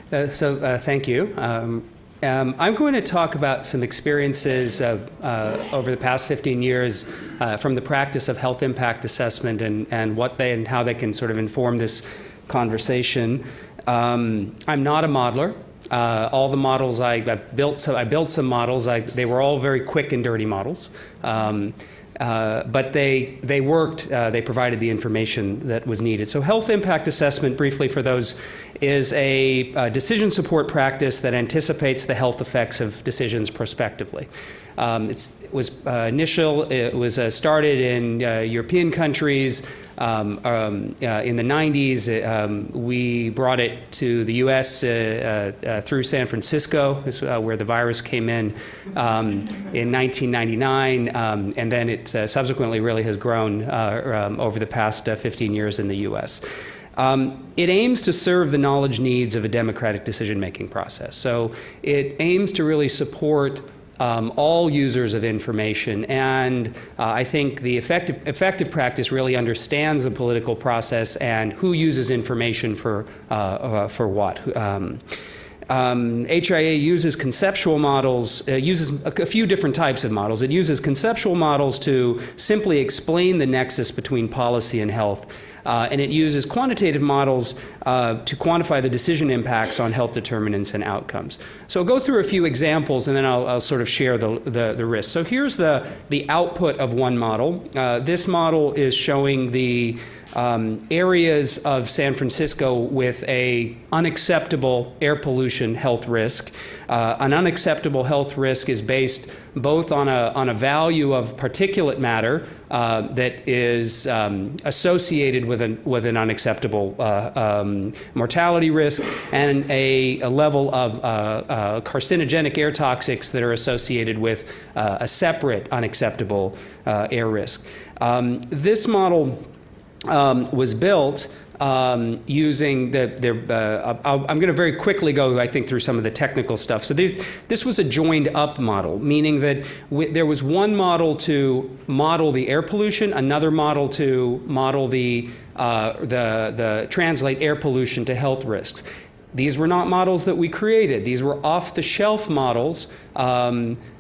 Thank you. I'm going to talk about some experiences over the past 15 years from the practice of health impact assessment and how they can sort of inform this conversation. I'm not a modeler. All the models I built some models. They were all very quick and dirty models. But they worked, they provided the information that was needed. So health impact assessment, briefly for those, is a decision support practice that anticipates the health effects of decisions prospectively. It was started in European countries. In the 90s, we brought it to the US through San Francisco, where the virus came in 1999, and then it subsequently really has grown over the past 15 years in the US. It aims to serve the knowledge needs of a democratic decision-making process. So it aims to really support all users of information, and I think the effective practice really understands the political process and who uses information for what. HIA uses conceptual models, uses a few different types of models. It uses conceptual models to simply explain the nexus between policy and health, and it uses quantitative models to quantify the decision impacts on health determinants and outcomes. So I'll go through a few examples, and then I'll sort of share the risks. So here's the output of one model. This model is showing the areas of San Francisco with a unacceptable air pollution health risk. An unacceptable health risk is based both on a value of particulate matter that is associated with an unacceptable mortality risk, and a level of carcinogenic air toxics that are associated with a separate unacceptable air risk. This model was built using I'm going to very quickly go, I think, through some of the technical stuff. So this was a joined up model, meaning that there was one model to model the air pollution, another model to model the translate air pollution to health risks. These were not models that we created. These were off-the-shelf models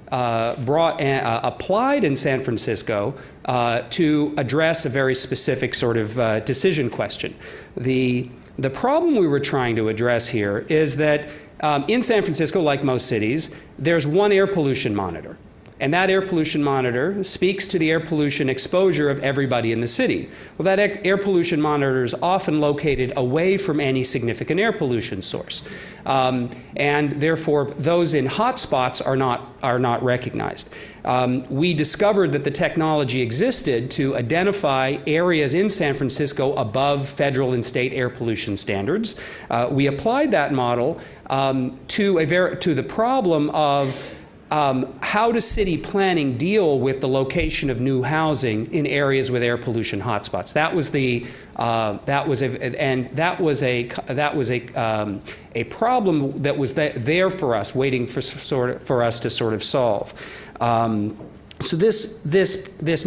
applied in San Francisco to address a very specific sort of decision question. The problem we were trying to address here is that in San Francisco, like most cities, there's one air pollution monitor. And that air pollution monitor speaks to the air pollution exposure of everybody in the city. Well, that air pollution monitor is often located away from any significant air pollution source. And therefore, those in hotspots are not recognized. We discovered that the technology existed to identify areas in San Francisco above federal and state air pollution standards. We applied that model to the problem of how does city planning deal with the location of new housing in areas with air pollution hotspots? That was a problem that was there for us, waiting for us to sort of solve. So these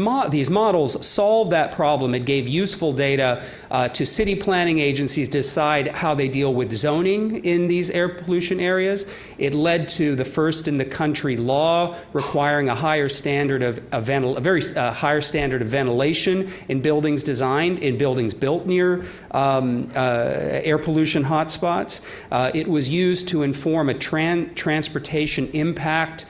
models solved that problem. It gave useful data to city planning agencies to decide how they deal with zoning in these air pollution areas. It led to the first in the country law requiring a higher standard of higher standard of ventilation in buildings built near air pollution hotspots. It was used to inform a transportation impact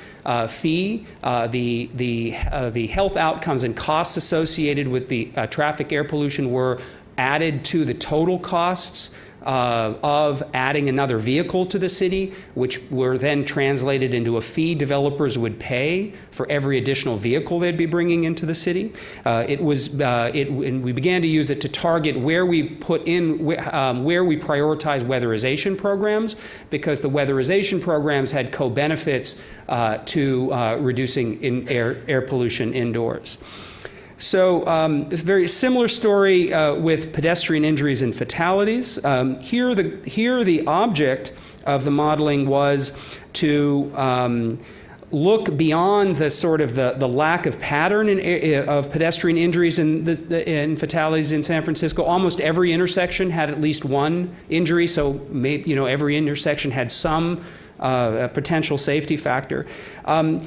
fee. The health outcomes and costs associated with the traffic air pollution were added to the total costs of adding another vehicle to the city, which were then translated into a fee developers would pay for every additional vehicle they'd be bringing into the city. And we began to use it to target where we prioritize weatherization programs, because the weatherization programs had co-benefits to reducing air pollution indoors. So it's a very similar story with pedestrian injuries and fatalities. Here the object of the modeling was to look beyond the sort of the lack of pattern of pedestrian injuries and fatalities in San Francisco. Almost every intersection had at least one injury, so maybe, every intersection had some potential safety factor. The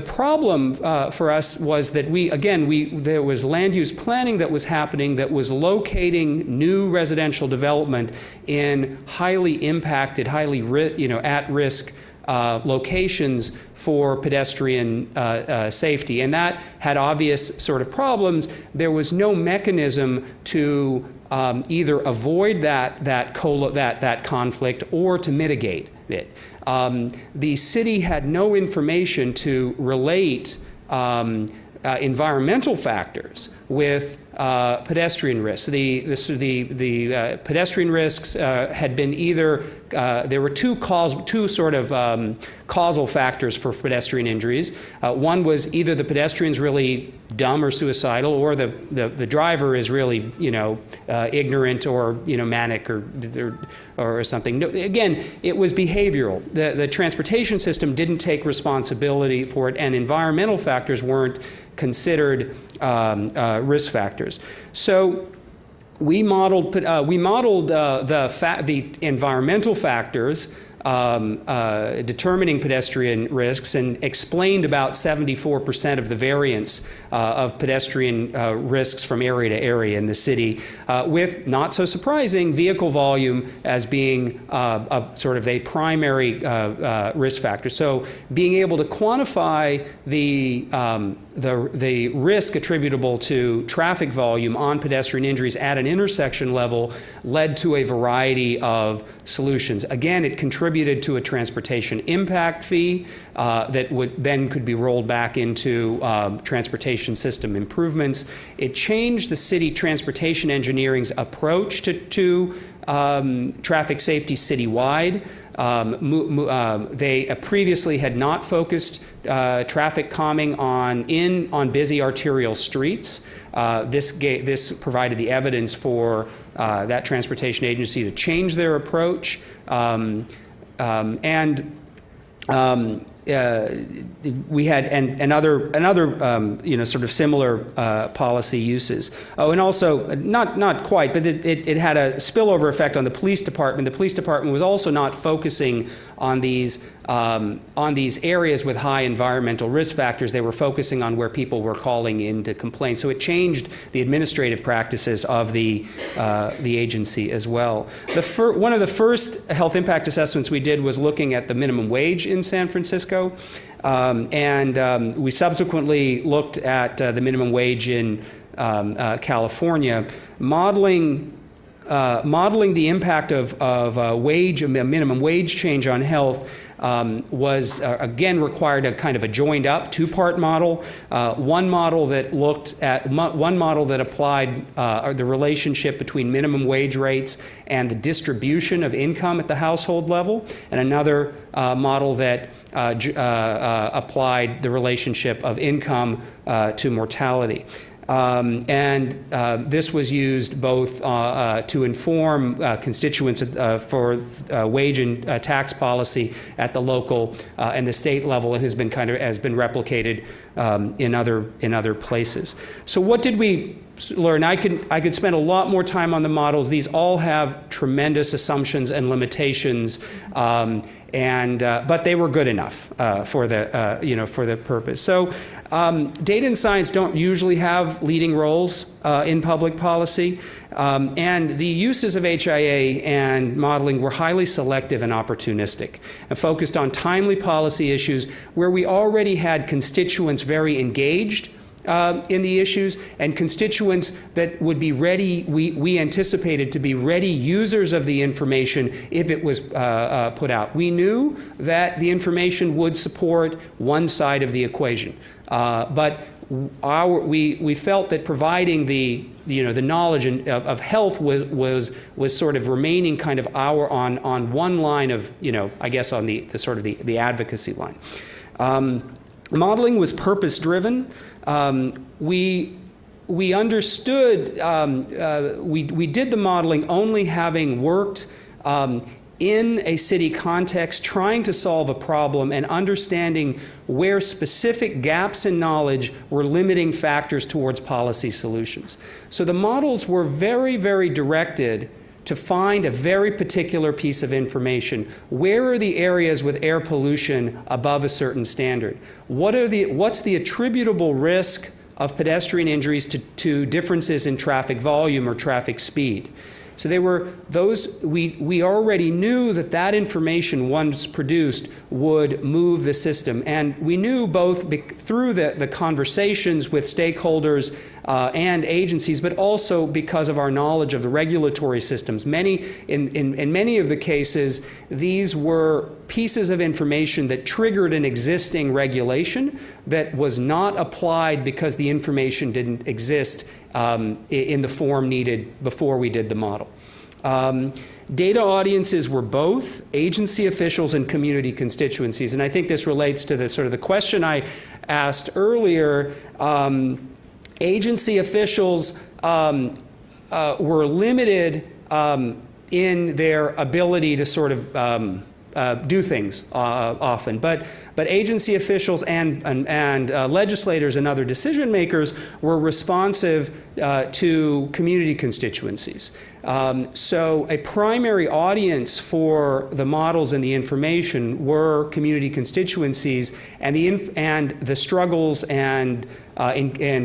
problem for us was that there was land use planning that was happening that was locating new residential development in highly impacted, at-risk locations for pedestrian safety, and that had obvious sort of problems. There was no mechanism to either avoid that conflict or to mitigate it. The city had no information to relate environmental factors with pedestrian risks. The pedestrian risks had been either there were two sort of causal factors for pedestrian injuries. One was either the pedestrian's really dumb or suicidal, or the driver is really ignorant or manic or something. No, again, it was behavioral. The transportation system didn't take responsibility for it, and environmental factors weren't considered risk factors. So we modeled the environmental factors determining pedestrian risks, and explained about 74% of the variance of pedestrian risks from area to area in the city, with, not so surprising, vehicle volume as being sort of a primary risk factor. So being able to quantify the risk attributable to traffic volume on pedestrian injuries at an intersection level led to a variety of solutions. Again, it contributed to a transportation impact fee that could be rolled back into transportation system improvements. It changed the city transportation engineering's approach to traffic safety citywide. They previously had not focused traffic calming on busy arterial streets. This provided the evidence for that transportation agency to change their approach. We had other sort of similar policy uses. Oh, and also not quite, but it had a spillover effect on the police department. The police department was also not focusing on these areas with high environmental risk factors. They were focusing on where people were calling in to complain. So it changed the administrative practices of the agency as well. One of the first health impact assessments we did was looking at the minimum wage in San Francisco. We subsequently looked at the minimum wage in California, modeling the impact of a minimum wage change on health. Was again required a kind of a joined up two-part model. One model that applied the relationship between minimum wage rates and the distribution of income at the household level, and another model that applied the relationship of income to mortality. This was used both to inform constituents for wage and tax policy at the local and the state level. It has been replicated in other places. So what did we learn? I could spend a lot more time on the models. These all have tremendous assumptions and limitations, but they were good enough for the purpose. So data and science don't usually have leading roles in public policy, and the uses of HIA and modeling were highly selective and opportunistic, and focused on timely policy issues where we already had constituents very engaged in the issues, and constituents that would be ready, we anticipated to be ready users of the information if it was put out. We knew that the information would support one side of the equation, but we felt that providing the knowledge of health was sort of remaining kind of on one line of, I guess on the sort of the advocacy line. Modeling was purpose-driven. We understood, we did the modeling only having worked in a city context, trying to solve a problem and understanding where specific gaps in knowledge were limiting factors towards policy solutions. So the models were very, very directed to find a very particular piece of information. Where are the areas with air pollution above a certain standard? What's the attributable risk of pedestrian injuries to differences in traffic volume or traffic speed? So they were those, we already knew that information, once produced, would move the system. And we knew both through the conversations with stakeholders and agencies, but also because of our knowledge of the regulatory systems. In many of the cases, these were pieces of information that triggered an existing regulation that was not applied because the information didn't exist in the form needed before we did the model. Data audiences were both agency officials and community constituencies, and I think this relates to the sort of the question I asked earlier. Agency officials were limited in their ability to sort of do things often, but agency officials and legislators and other decision makers were responsive to community constituencies. So a primary audience for the models and the information were community constituencies, and the struggles and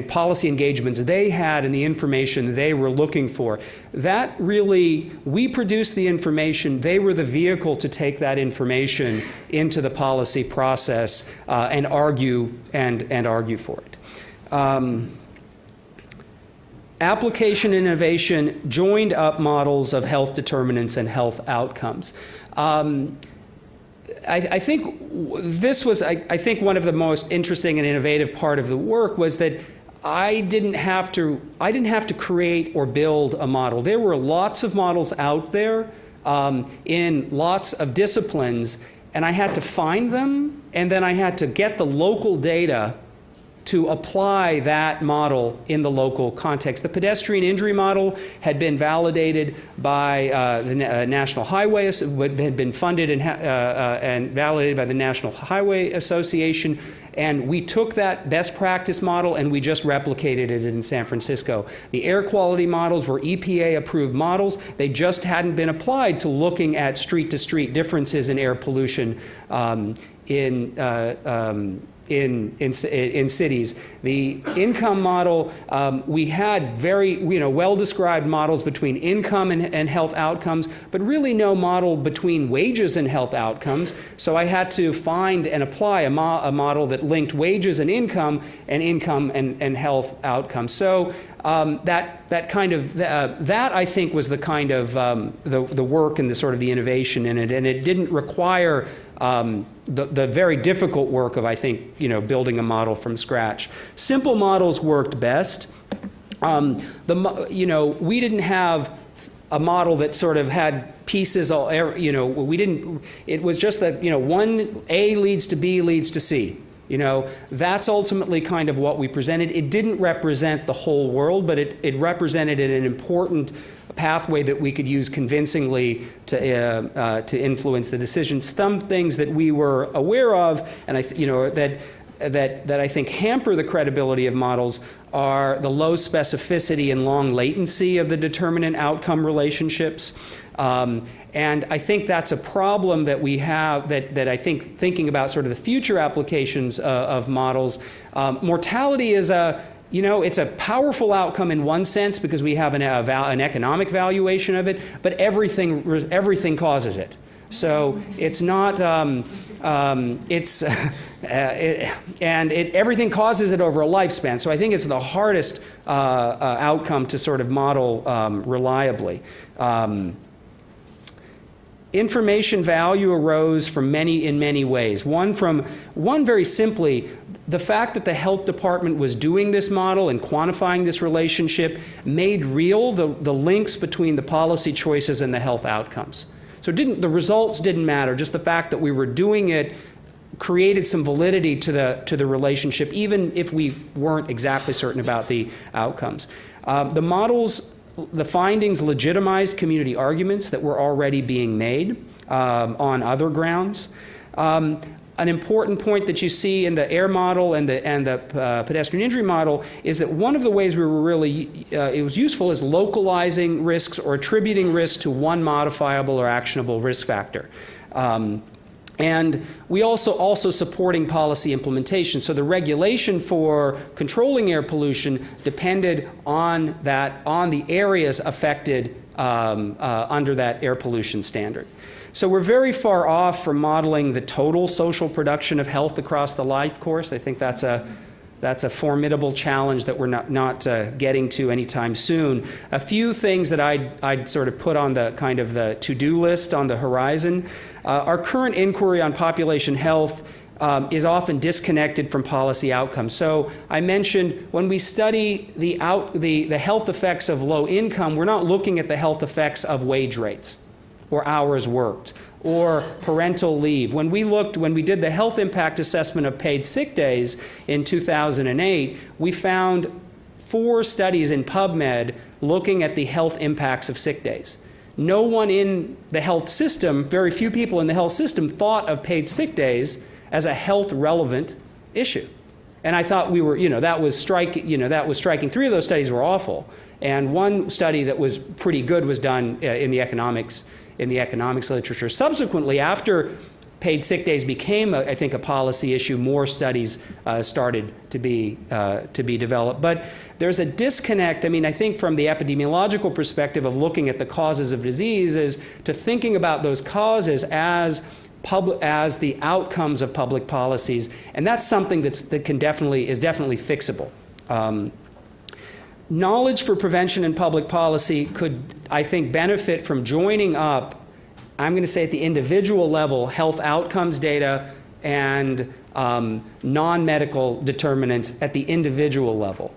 policy engagements they had and the information they were looking for. That really, we produced the information, they were the vehicle to take that information into the policy process and argue for it. Application innovation joined up models of health determinants and health outcomes. I think this was, I think one of the most interesting and innovative part of the work was that I didn't have to create or build a model. There were lots of models out there in lots of disciplines, and I had to find them, and then I had to get the local data to apply that model in the local context. The pedestrian injury model had been validated by the National Highway, had been funded and validated by the National Highway Association, and we took that best practice model and we just replicated it in San Francisco. The air quality models were EPA approved models. They just hadn't been applied to looking at street-to-street differences in air pollution in cities. The income model, we had very well-described models between income and health outcomes, but really no model between wages and health outcomes. So I had to find and apply a model that linked wages and income and health outcomes. So that I think was the kind of the work and the sort of the innovation in it, and it didn't require the very difficult work of, I think, building a model from scratch. Simple models worked best. We didn't have a model that sort of had pieces all, we didn't, it was just that, one A leads to B leads to C. That's ultimately kind of what we presented. It didn't represent the whole world, but it represented an important pathway that we could use convincingly to influence the decisions. Some things that we were aware of, and that I think hamper the credibility of models are the low specificity and long latency of the determinant outcome relationships. And I think that's a problem that we have, that I think thinking about sort of the future applications of models, mortality is it's a powerful outcome in one sense because we have an economic valuation of it, but everything causes it. So it's not, everything causes it over a lifespan. So I think it's the hardest outcome to sort of model reliably. Information value arose from in many ways. One very simply, the fact that the health department was doing this model and quantifying this relationship made real the links between the policy choices and the health outcomes. So the results didn't matter, just the fact that we were doing it created some validity to the relationship, even if we weren't exactly certain about the outcomes. The models The findings legitimized community arguments that were already being made on other grounds. An important point that you see in the AIR model and the pedestrian injury model is that one of the ways we were really, it was useful is localizing risks or attributing risks to one modifiable or actionable risk factor. And we also supporting policy implementation. So the regulation for controlling air pollution depended on the areas affected under that air pollution standard. So we're very far off from modeling the total social production of health across the life course. I think that's a formidable challenge that we're not getting to anytime soon. A few things that I'd sort of put on the kind of the to-do list on the horizon. Our current inquiry on population health is often disconnected from policy outcomes. So I mentioned when we study the health effects of low income, we're not looking at the health effects of wage rates or hours worked or parental leave. When we did the health impact assessment of paid sick days in 2008, we found 4 studies in PubMed looking at the health impacts of sick days. No one in the health system, very few people in the health system thought of paid sick days as a health relevant issue. And I thought that was striking. 3 of those studies were awful. And one study that was pretty good was done in the economics literature. Subsequently, after paid sick days became, I think, a policy issue, more studies started to be developed. But there's a disconnect, I think, from the epidemiological perspective of looking at the causes of disease is to thinking about those causes as the outcomes of public policies, and that's something that is definitely fixable. Knowledge for prevention and public policy could, I think, benefit from joining up, I'm going to say at the individual level, health outcomes data and non-medical determinants at the individual level.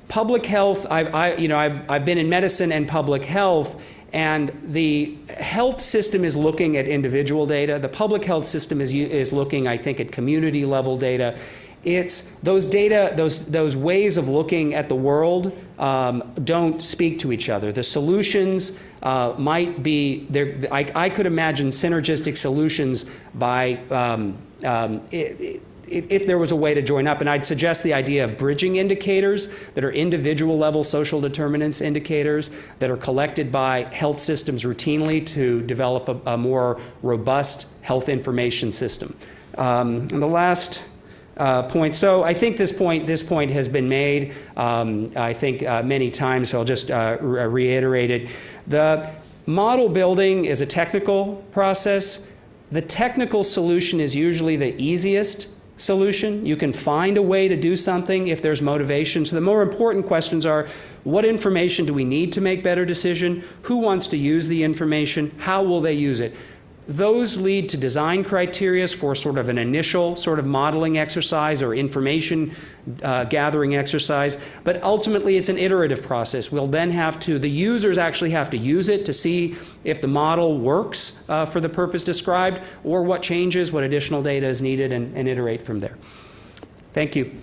Public health, I've been in medicine and public health, and the health system is looking at individual data. The public health system is looking, I think, at community level data. It's those data, those ways of looking at the world don't speak to each other. The solutions might be there. I could imagine synergistic solutions by if there was a way to join up, and I'd suggest the idea of bridging indicators that are individual level social determinants indicators that are collected by health systems routinely to develop a more robust health information system. And the last point. So I think this point has been made, I think, many times, so I'll just reiterate it. The model building is a technical process. The technical solution is usually the easiest solution. You can find a way to do something if there's motivation. So the more important questions are, what information do we need to make better decision? Who wants to use the information? How will they use it? Those lead to design criteria for sort of an initial sort of modeling exercise or information gathering exercise, but ultimately it's an iterative process. We'll then the users actually have to use it to see if the model works for the purpose described, or what changes, what additional data is needed, and iterate from there. Thank you.